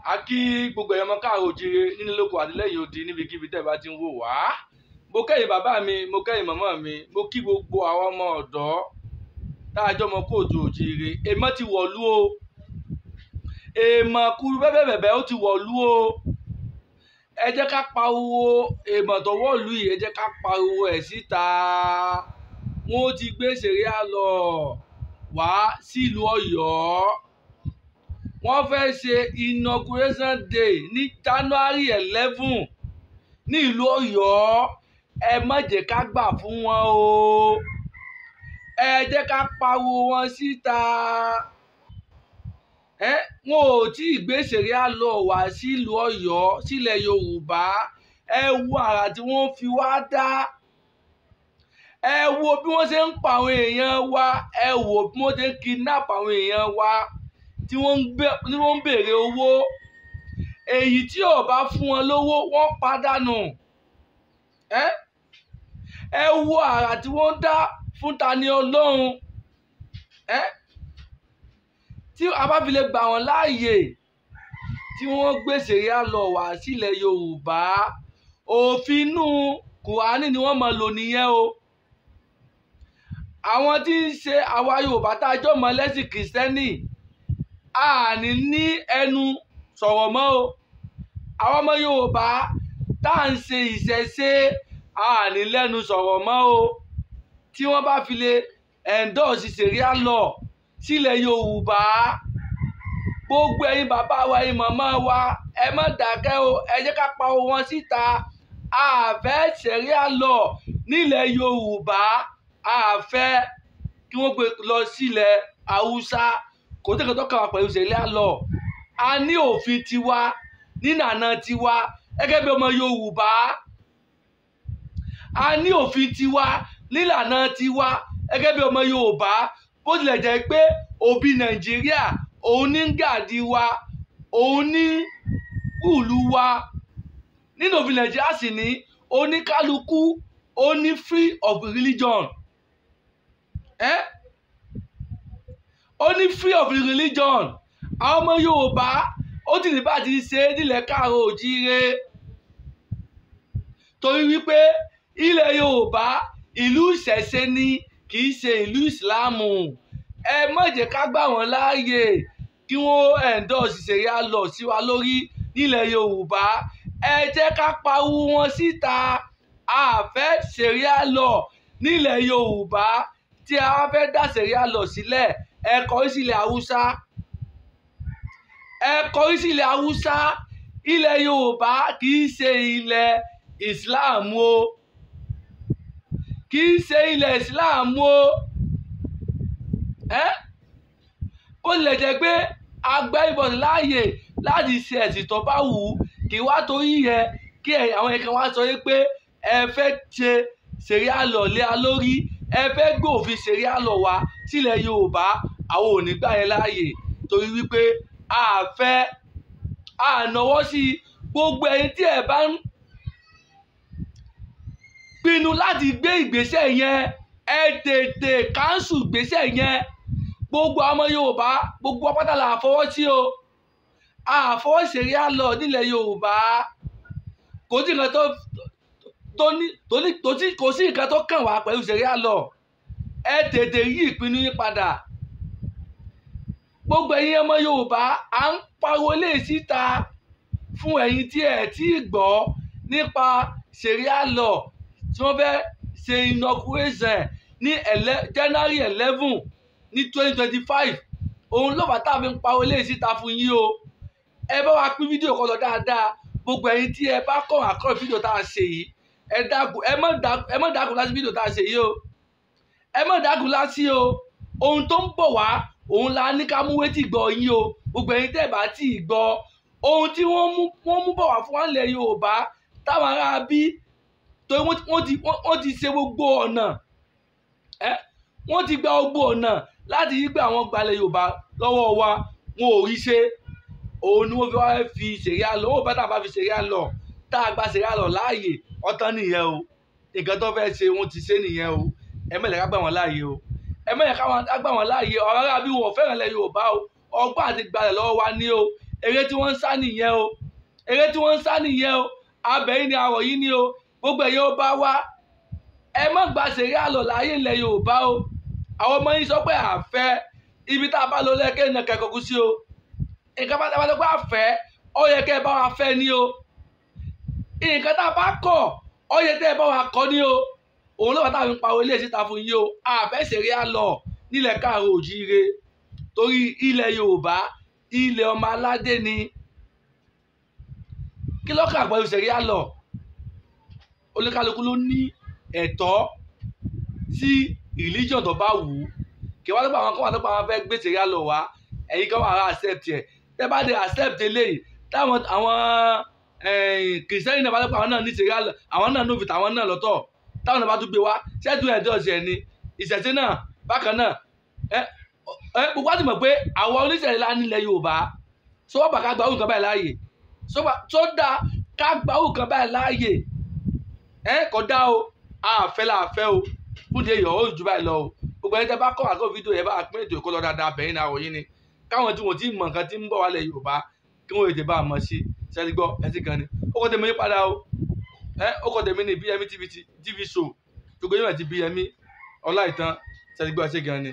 A kí gbogbo ẹ̀yàn ọmọ káàárọ̀ oòjíire nínú lóko àti lẹ́yìn odi níbikíbi tẹ́ bá ti ń wò wá. Mo kẹ́yìn bàbá mi, mo kẹ́yìn màmá mi, mo kí gbogbo àwọn ọmọ ọ̀dọ́ táàjọ́ ọmọ kóòtù oòjíire. Èèmọ̀ ti wọ̀lú o. Èèmọ̀ kúrú bẹ́bẹ̀bẹ̀bẹ̀ ó ti wọ̀lú o. Ẹ jẹ́ ká pariwo èèmọ̀ tó wọ̀lú yìí, ẹ jẹ́ ká pariwo ẹ̀ síta. Wọ́n ti gbé Ṣẹ̀ríà lọ wá sílùú Ọ̀yọ́. Wọ́n fẹ́ ṣe inauguration day ní January 11 ní ìlú Ọ̀yọ́. Ẹ má jẹ́ ká gbà fún wọn o. Ẹ jẹ́ ká pariwo wọn síta. Wọn ò tí ì gbé Ṣẹ̀ríà lọ wá sílùú Ọ̀yọ́ sílẹ̀ Yorùbá. Ẹ wo àrà tí wọ́n fi wá dá. Ẹ wo bí wọ́n ṣe ń pa àwọn èèyàn wa. Ẹ wo bí wọ́n ṣe ń kidnap àwọn èèyàn wa tí wọ́n ń béèrè owó. Èyí tí ò bá fún wọn lówó wọ́n pàdánù. Ẹ wo àrà tí wọ́n dá fún Tani Olohun. Tí a bá fi lè gbà wọ́n láàyè tí wọ́n gbé Ṣẹ̀ríà lọ wá sílẹ̀ Yorùbá, òfin inú Kùránì ni wọ́n máa lò nìyẹn o. Àwọn tí ń ṣe àwa Yorùbá tá a jọ mọ lẹ́sìn Kìrìsìtẹ́nì a ní ẹnu sọ̀rọ̀ mọ́ o. Àwọn ọmọ Yorùbá tá à ń ṣe ìṣẹ̀ṣe a ní lẹ́nu sọ̀rọ̀ mọ́ o. Tí wọ́n bá fi lè endorse Ṣẹ̀ríà lọ sílẹ̀ Yorùbá, gbogbo ẹ̀yin bàbá wa ẹ̀yin màmá wa ẹ má dákẹ́ o. Ẹ jẹ́ ká pa owó wọn síta. A fẹ́ Ṣẹ̀ríà lọ nílẹ̀ Yorùbá. A fẹ́ kí wọ́n gbé lọ sílẹ̀ Haúsá. Kò tí kò kàn wá pẹ̀lú Ṣẹ̀ríà lọ. A ní òfin tiwa nínànà tiwa gẹ́gẹ́ bí ọmọ Yorùbá. A ní òfin tiwa nílànà tiwa gẹ́gẹ́ bí ọmọ Yorùbá. Bó tilẹ̀ jẹ́ pé òbí Nàìjíríà òun ní gàdí wa, òun ní gùlù wa. Nínú òfin Nàìjíríà sì ní oníkálukú ó ní free of religion. Ó ní free of religion. Àwọn ọmọ Yorùbá ó ti ní bá ti ṣe nílẹ̀ káàárọ̀ oòjíire. Torí wípé ilẹ̀ Yorùbá ìlú ìṣẹ̀ṣe ni, kì í ṣe ìlú ìsìláàmù. Ẹ má jẹ́ ká gbà wọ́n láàyè kí wọ́n endorse Ṣẹ̀ríà lọ sí wa lórí nílẹ̀ Yorùbá. Ẹ jẹ́ ká pariwo wọn síta. A fẹ́ Ṣẹ̀ríà lọ nílẹ̀ Yorùbá. Tí a bá fẹ́ dá Ṣẹ̀ríà lọ sílẹ̀, ẹ kọrí sílẹ̀ Haúsá. Ẹ kọrí sílẹ̀ Haúsá. Ilẹ̀ Yorùbá kì í ṣe ilẹ̀ ìsìláàmù o. Kì í ṣe ilẹ̀ ìsìláàmù o. Ó lè jẹ́ pé agbẹ́ ìbọn láàyè láti ṣe ẹ̀sìn tó bá wù ú, kì í wá torí yẹn kí àwọn ẹ̀kan wá sọ pé ẹ fẹ́ ṣe Ṣẹ̀ríà lọ lé a lórí. Ẹ fẹ́ gbé òfin Ṣẹ̀ríà lọ wá sílẹ̀ Yorùbá. Àwọn ò ní gbà yẹn láàyè torí wípé a náwó sí gbogbo ẹ̀yin tí ẹ bá ń pinnu láti gbé ìgbésẹ̀ yẹn. Ẹ tètè káńsù ìgbésẹ̀ yẹn. Gbogbo ọmọ Yorùbá gbogbo pátá là fọwọ́ sí o. A fọwọ́ Ṣẹ̀ríà lọ nílẹ̀ Yorùbá. Kò sí nǹkan tó kàn wá pẹ̀lú Ṣẹ̀ríà lọ. Ẹ tètè yí ìpinnu yín padà. Gbogbo ẹ̀yin ọmọ Yorùbá à ń pariwo lé síta fún ẹ̀yin tí ẹ tí ì gbọ́ nípa Ṣẹ̀ríà lọ tí wọ́n fẹ́ ṣe inauguration ní January 11 ní 2025. Òun ló fà tá a fi ń pariwo lé síta fún yín o. Ẹ bá wa pín fídíò kan lọ dáadáa. Gbogbo ẹ̀yin tí ẹ bá kọ̀ àkọ́rọ̀ fídíò tá a ṣe yìí, ẹ má dákun láti fídíò tá a ṣe yìí o. Ẹ má dákun láti o. Ohun tó ń bọ̀ wá òun la ní ká mú wétí gbọ́ yín o. Gbogbo ẹ̀yin tẹ́ ẹ bá tí ì gbọ́ ohun tí wọ́n mú bọ̀ wá fún wa nílẹ̀ Yorùbá táwọn ará bí torí wọ́n ti ṣe gbogbo ọ̀nà. Wọ́n ti gba gbogbo ọ̀nà láti yí pé àwọn gbalẹ̀ Yorùbá lọ́wọ́ wa. Wọn ò rí ṣe. Òun ni wọ́n fi wá fi Ṣẹ̀ríà lọ. Wọ́n bá tá a bá fi Ṣẹ̀ríà lọ tá a gba Ṣẹ̀ríà lọ láàyè ọ̀tán nìyẹn o. Nǹkan tó fẹ́ ṣe wọ́n ti ṣe nìyẹn o. Ẹ má lè ká gbà wọ́n láàyè o. Ẹ má yẹ ká gbà wọ́n láàyè. Ọ̀rọ̀ bí wọn ò fẹ́ràn ilẹ̀ Yorùbá o. Ọgbọ́n àti gbalẹ̀ lọ́wọ́ wa ní o. eré tí wọ́n ń sá nìyẹn o eré tí wọ́n ń sá nìyẹn o abẹ́yìn ni àwọ̀ yìí ni o gbogbo ẹ̀yin ó bá wá ẹ má gba ṣẹ̀ríà lọ láyé ilẹ̀ Yorùbá o àwọn ọmọ yín sọ pé àfẹ́ ibi tá a bá lọ lẹ́kẹ́ iná kẹ́kọ̀ọ́ kú sí o nǹkan bá tá a bá lọ pé àfẹ́ ó yẹ kẹ́ ẹ bá wa fẹ́ ni o nǹkan tá a bá kọ̀ ó yẹ tẹ́ ẹ bá wa kọ́ ni o òun ló bá táwọn ń pariwo ilé ìsìta fún yín o àfẹ́ ṣẹ̀ríà lọ nílẹ̀ káàárọ̀ òjíire torí ilẹ̀ Yorùbá ilẹ̀ ọmọ aládé ni kí lọ́kàn àgbọ̀yọ̀ ṣẹ̀ríà lọ oníkálukú ló ní ẹ̀tọ́ sí religion tó bá wù ú kí wọ́n tó bá àwọn kan wà tó bá wọn fẹ́ gbé ṣẹ̀ríà lọ wá ẹ̀yin kan wà á accept ẹ̀ tẹ́ bá dé accept eléyìí táwọn kìrìsìtẹ́nì náà bá lọ́pọ̀ àwọn náà ní ṣẹ̀ríà lọ àwọn náà ní òfin tàwọn náà lọ́tọ̀ táwọn náà bá tún gbé wá ṣẹ́dún ẹ̀dọ́ ọ̀sẹ̀ ni ìṣẹ̀ṣẹ̀ náà bákan náà gbogbo àti mọ̀ pé àwọn oníṣẹ̀ṣẹ̀ ńlá nílẹ̀ Yorùbá sọ́wọ́ bá ká gba òun kan báyìí láàyè tó dáa ká gba òun kan báyìí láàyè kò dá o àfẹ́ là fẹ́ o fún de yọ̀ ó jù báyìí lọ o gbogbo ẹni tẹ́ bá kọ́ àgọ́ fídíò yẹn bá pín ètò ìkọ́ lọ dáadáa bẹ̀yìn náà wọ̀nyí ni káwọn tí wọ́n ti mọ̀ nǹkan tí ń bọ̀ wálẹ̀ Yorùbá kí wọ́n ètè bá a mọ̀ sí sẹ́ni gbọ́ ẹtí kan ni ó kọ́ tẹ̀mí padà o ó kọ́ tẹ̀mí ní BMI TV show gbogbo yẹn ti BMI Ọláìtàn sẹ́ni gbọ́ ẹtí kan ni.